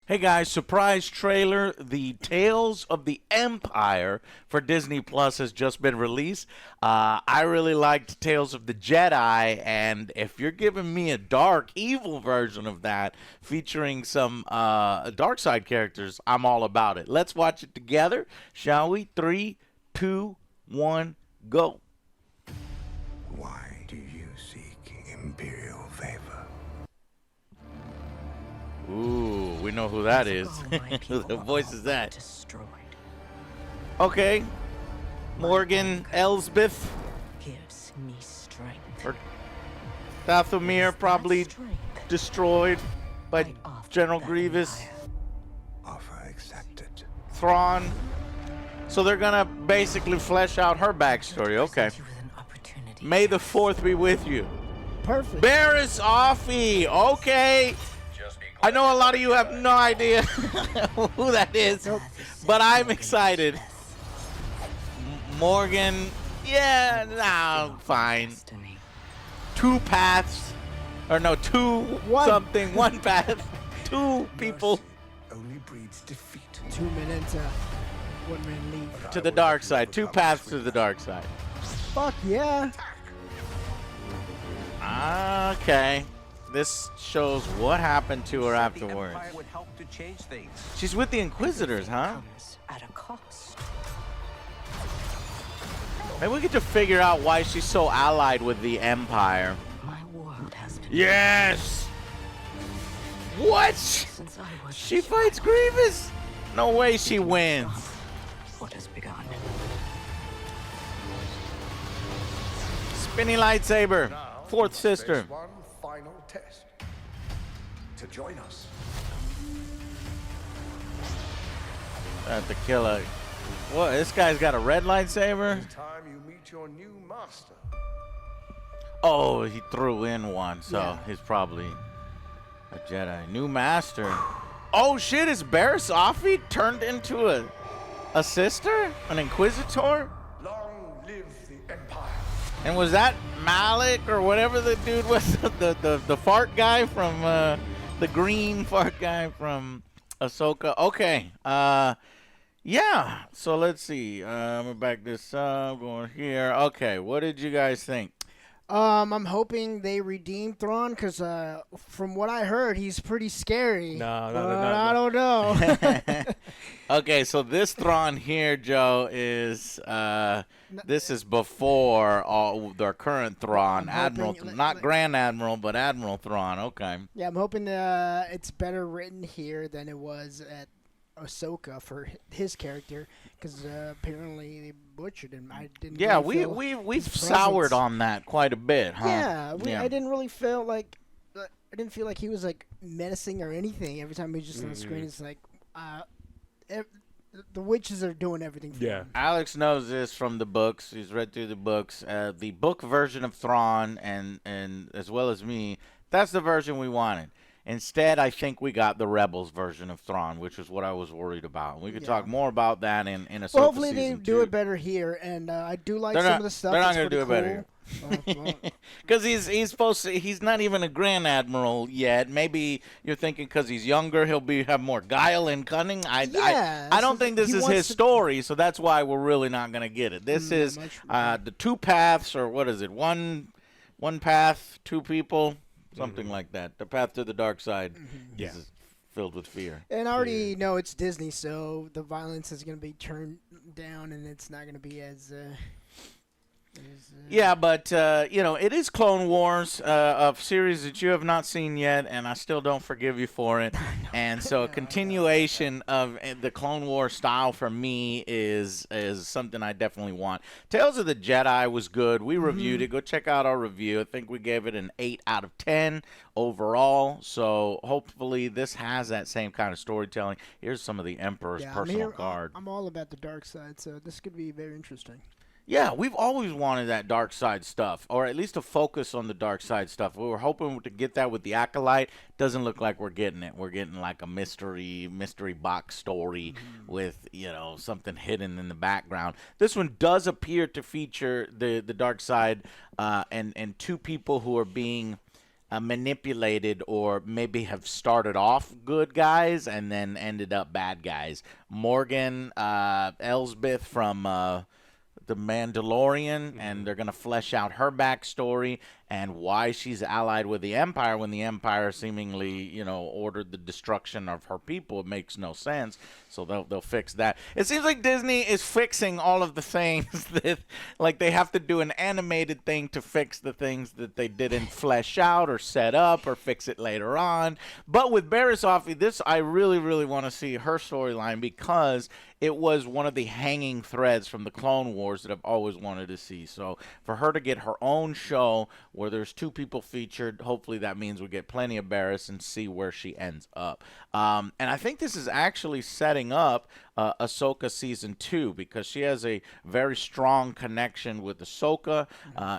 Hey guys, surprise trailer. The Tales of the Empire for Disney Plus has just been released. I really liked Tales of the Jedi, and if you're giving me a dark, evil version of that featuring some dark side characters, I'm all about it. Let's watch it together, shall we? 3, 2, 1, go. Why do you seek imperial favor? Ooh, we know who that is. The voice is that. Okay. Morgan Elsbeth. Gives me strength. Or Dathomir probably destroyed by General Grievous. Offer accepted. Thrawn. So they're gonna basically flesh out her backstory. Okay. May the 4th be with you. Perfect. Barriss Offee. Okay. I know a lot of you have no idea who that is, but I'm excited. Morgan, yeah, nah, fine. 2 paths, or no, something, 1 path, 2 people. Only breeds defeat. 2 minutes, 1 man leave. To the dark side, 2 paths to the dark side. Fuck yeah. Okay. This shows what happened to her afterwards. She's with the Inquisitors, huh? At a cost. Maybe we get to figure out why she's so allied with the Empire. My world has been. Yes! What? Since I was She fights Grievous? No way she wins. what has begun. Spinny lightsaber. 4th sister. One final test. To join us. The killer. What? This guy's got a red lightsaber? It's time you meet your new master. Oh, he threw in one, so Yeah. he's probably a Jedi. New master. Oh shit, is Barriss Offee turned into a sister? An Inquisitor? Long live the Empire. And was that Malik or whatever the dude was? the fart guy from the green fart guy from Ahsoka. Okay. Yeah. So let's see. I'm gonna back this up. Going here. Okay. What did you guys think? I'm hoping they redeem Thrawn because from what I heard, he's pretty scary. No. I don't know. Okay, so this Thrawn here, Joe, is this is before all their current Thrawn, I'm Admiral, hoping- not Grand Admiral, but Admiral Thrawn. Okay. Yeah, I'm hoping it's better written here than it was at Ahsoka for his character because apparently they butchered him. I didn't. Yeah, really feel we've his soured presence. on that quite a bit, huh? Yeah, I didn't really feel like I didn't feel like he was like menacing or anything. Every time he was just on the screen, it's like the witches are doing everything for Yeah. him. Alex knows this from the books. He's read through the books. The book version of Thrawn, and as well as me, that's the version we wanted. Instead, I think we got the Rebels version of Thrawn, which is what I was worried about. We could talk more about that in Ahsoka Well, hopefully they season do 2. it better here, and I do like They're some not- of the stuff. they're not that's gonna do pretty it better cool. Because he's supposed to. He's not even a Grand Admiral yet. Maybe you're thinking because he's younger, he'll have more guile and cunning. I don't think this he is wants his to- story, so that's why we're really not gonna get it. This is much- the 2 paths, or what is it? One path, 2 people, something like that. The path to the dark side Yeah. is filled with fear. And I already know it's Disney, so the violence is going to be turned down, and it's not going to be as Yeah, but it is Clone Wars, a series that you have not seen yet, and I still don't forgive you for it. And so, a continuation of the Clone Wars style for me is something I definitely want. Tales of the Jedi was good. We reviewed it. Go check out our review. I think we gave it an 8 out of 10 overall. So hopefully, this has that same kind of storytelling. Here's some of the Emperor's personal guard. I'm all about the dark side, so this could be very interesting. Yeah, we've always wanted that dark side stuff, or at least a focus on the dark side stuff. We were hoping to get that with the Acolyte. Doesn't look like we're getting it. We're getting like a mystery box story with, something hidden in the background. This one does appear to feature the dark side and 2 people who are being manipulated or maybe have started off good guys and then ended up bad guys. Morgan, Elsbeth from the Mandalorian, and they're going to flesh out her backstory and why she's allied with the Empire when the Empire seemingly, ordered the destruction of her people. It makes no sense. So they'll fix that. It seems like Disney is fixing all of the things that, like, they have to do an animated thing to fix the things that they didn't flesh out or set up or fix it later on. But with Barriss Offee, this, I really, really want to see her storyline because it was one of the hanging threads from the Clone Wars that I've always wanted to see. So for her to get her own show where there's 2 people featured, hopefully that means we get plenty of Barriss and see where she ends up. And I think this is actually setting up Ahsoka season 2 because she has a very strong connection with Ahsoka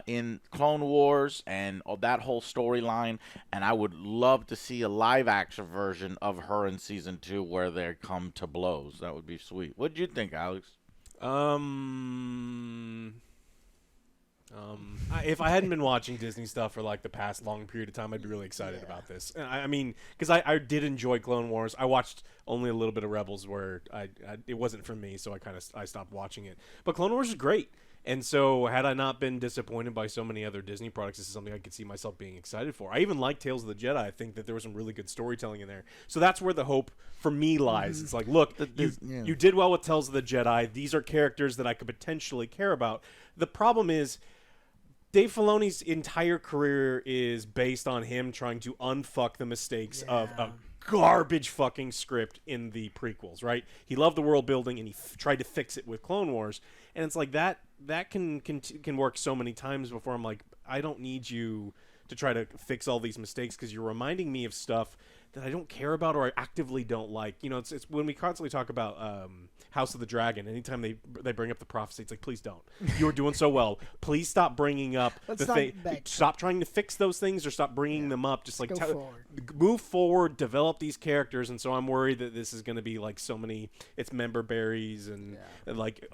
in Clone Wars and that whole storyline. And I would love to see a live action version of her in season 2 where they come to blows. That would be sweet. What do you think, Alex? If I hadn't been watching Disney stuff for like the past long period of time, I'd be really excited about this. And I mean, because I did enjoy Clone Wars. I watched only a little bit of Rebels where it wasn't for me, so I stopped watching it. But Clone Wars is great. And so had I not been disappointed by so many other Disney products, this is something I could see myself being excited for. I even like Tales of the Jedi. I think that there was some really good storytelling in there. So that's where the hope for me lies. It's like, look, you did well with Tales of the Jedi. These are characters that I could potentially care about. The problem is Dave Filoni's entire career is based on him trying to unfuck the mistakes of a garbage fucking script in the prequels, right? He loved the world building and he tried to fix it with Clone Wars, and it's like that can work so many times before I'm like, I don't need you to try to fix all these mistakes because you're reminding me of stuff that I don't care about or I actively don't like. It's when we constantly talk about House of the Dragon. Anytime they bring up the prophecy, it's like, please don't. You were doing so well. Please stop bringing up the thing. Stop trying to fix those things or stop bringing them up. Just like move forward, develop these characters. And so I'm worried that this is going to be like so many. It's member berries and like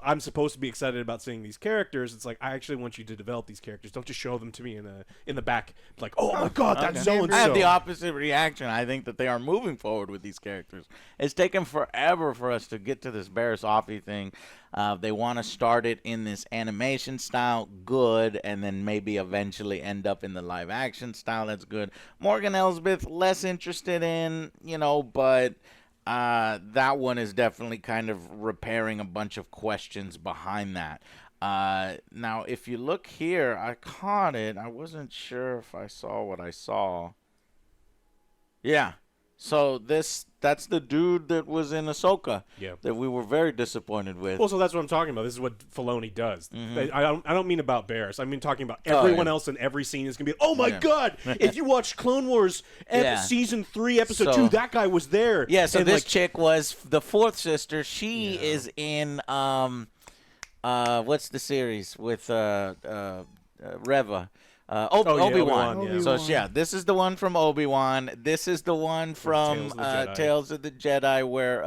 I'm supposed to be excited about seeing these characters. It's like I actually want you to develop these characters. Don't just show them to me in the back. Like, oh my god, that's so and so. I have the opposite reaction. I think that they are moving forward with these characters. It's taken forever for us to get to this Barriss Offee thing. They want to start it in this animation style, good, and then maybe eventually end up in the live action style. That's good. Morgan Elsbeth, less interested in, but that one is definitely kind of repairing a bunch of questions behind that. Now, if you look here, I caught it. I wasn't sure if I saw what I saw. Yeah. So that's the dude that was in Ahsoka that we were very disappointed with. Well, so that's what I'm talking about. This is what Filoni does. I don't mean about Barriss. I mean talking about everyone else in every scene is going to be, oh my God, if you watch Clone Wars Season 3, Episode 2, that guy was there. Yeah, so this chick was the 4th sister. She is in, what's the series with Reva? Obi-Wan. Yeah. So this is the one from Obi-Wan. This is the one from Tales of the Jedi where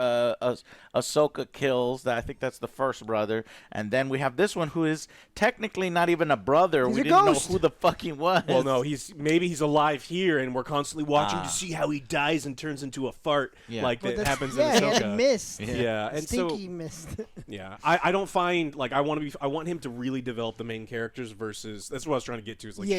Ahsoka kills. I think that's the first brother. And then we have this one who is technically not even a brother. We didn't know who the fuck he was. Well, no, maybe he's alive here, and we're constantly watching to see how he dies and turns into a fart like that happens in Ahsoka. Yeah, missed. Yeah, and Stinky missed. Yeah, I don't find like I want him to really develop the main characters versus that's what I was trying to get to is like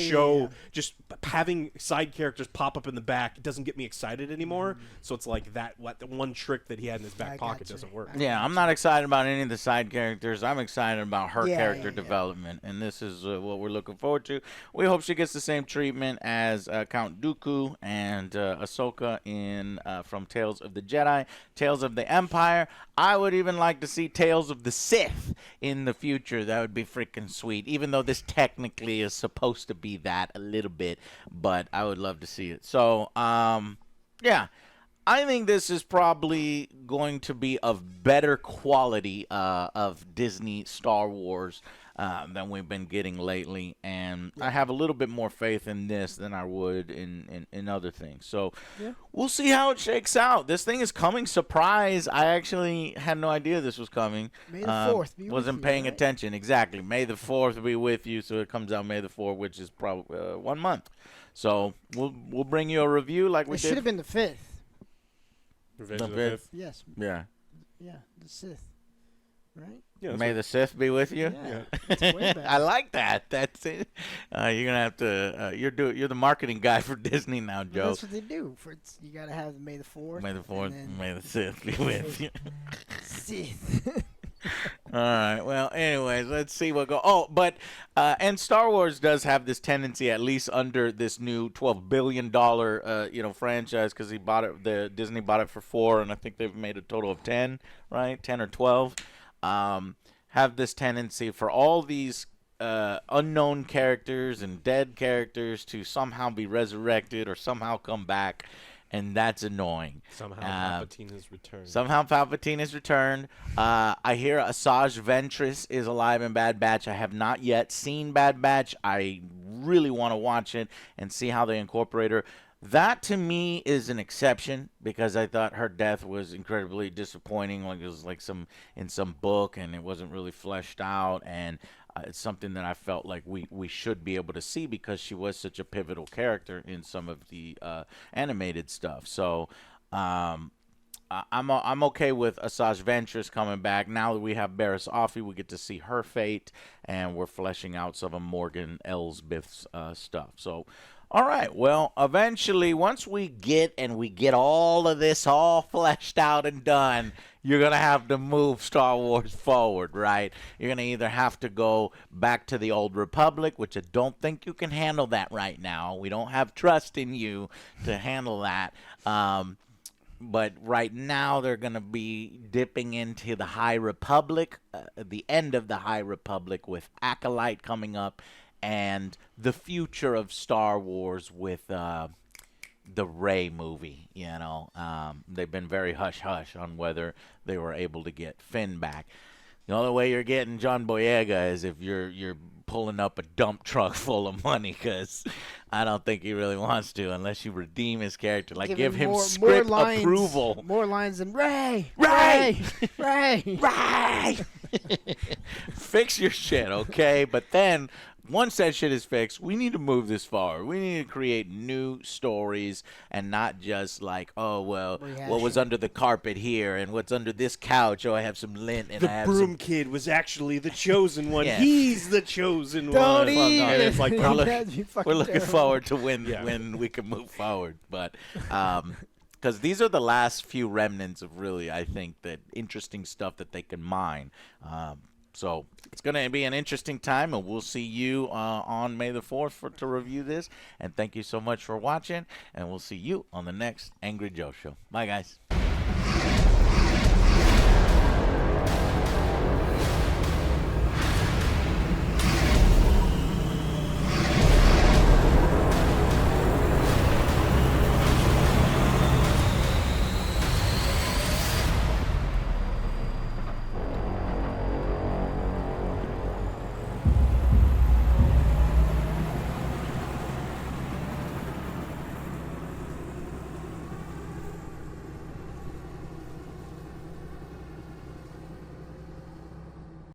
just having side characters pop up in the back doesn't get me excited anymore. So it's like the one trick that he had in his back pocket doesn't work. Yeah, I'm not excited about any of the side characters. I'm excited about her character development, and this is what we're looking forward to. We hope she gets the same treatment as Count Dooku and Ahsoka in from Tales of the Jedi, Tales of the Empire. I would even like to see Tales of the Sith in the future. That would be freaking sweet, even though this technically is supposed to be that a little bit, but I would love to see it. So, yeah. I think this is probably going to be of better quality of Disney Star Wars than we've been getting lately, and I have a little bit more faith in this than I would in other things. So we'll see how it shakes out. This thing is coming surprise. I actually had no idea this was coming. May the 4th wasn't paying attention. Exactly. May the 4th be with you, so it comes out May the 4th, which is probably 1 month. So we'll bring you a review like we It did. should have been the 5th. Revenge The of the fifth. Fifth. Yes. Yeah. Yeah, the Sith. Right? Yeah, that's May right. the Sith be with you. Yeah. It's way better. I like that. That's it. You're gonna have to. You're the marketing guy for Disney now, Well, Joe. that's what they do. You gotta have May the 4th. May the Fourth. and then May the Sith be with you. Sith. All right. Well, anyways, let's see what go. Oh, but and Star Wars does have this tendency, at least under this new $12 billion franchise, because he bought it. The Disney bought it for 4, and I think they've made a total of 10, right? 10 or 12. Have this tendency for all these unknown characters and dead characters to somehow be resurrected or somehow come back. And that's annoying. Somehow Palpatine has returned. Somehow Palpatine has returned. I hear Asajj Ventress is alive in Bad Batch. I have not yet seen Bad Batch. I really want to watch it and see how they incorporate her. That, to me, is an exception because I thought her death was incredibly disappointing. Like it was like in some book, and it wasn't really fleshed out. And it's something that I felt like we should be able to see because she was such a pivotal character in some of the animated stuff. So I'm okay with Asajj Ventress coming back. Now that we have Barriss Offee, we get to see her fate, and we're fleshing out some of Morgan Elsbeth's stuff. So. All right, well, eventually, once we get all of this all fleshed out and done, you're going to have to move Star Wars forward, right? You're going to either have to go back to the old Republic, which I don't think you can handle that right now. We don't have trust in you to handle that. But right now, they're going to be dipping into the High Republic, the end of the High Republic with Acolyte coming up, and the future of Star Wars with the Rey movie. They've been very hush-hush on whether they were able to get Finn back. The only way you're getting John Boyega is if you're pulling up a dump truck full of money, because I don't think he really wants to unless you redeem his character. Like, give him script approval. More lines than Ray! Ray! Ray! Right. Fix your shit, okay? But then once that shit is fixed, we need to move this forward. We need to create new stories and not just like, oh, well, what was under the carpet here and what's under this couch? Oh, I have some lint and I The have broom kid was actually the chosen one. Yeah. He's the chosen Don't one. eat And it. it's like That'd be fucking we're looking terrible. forward to when we can move forward. But because these are the last few remnants of really, I think, that interesting stuff that they can mine. So it's going to be an interesting time, and we'll see you on May the 4th to review this. And thank you so much for watching, and we'll see you on the next Angry Joe Show. Bye, guys.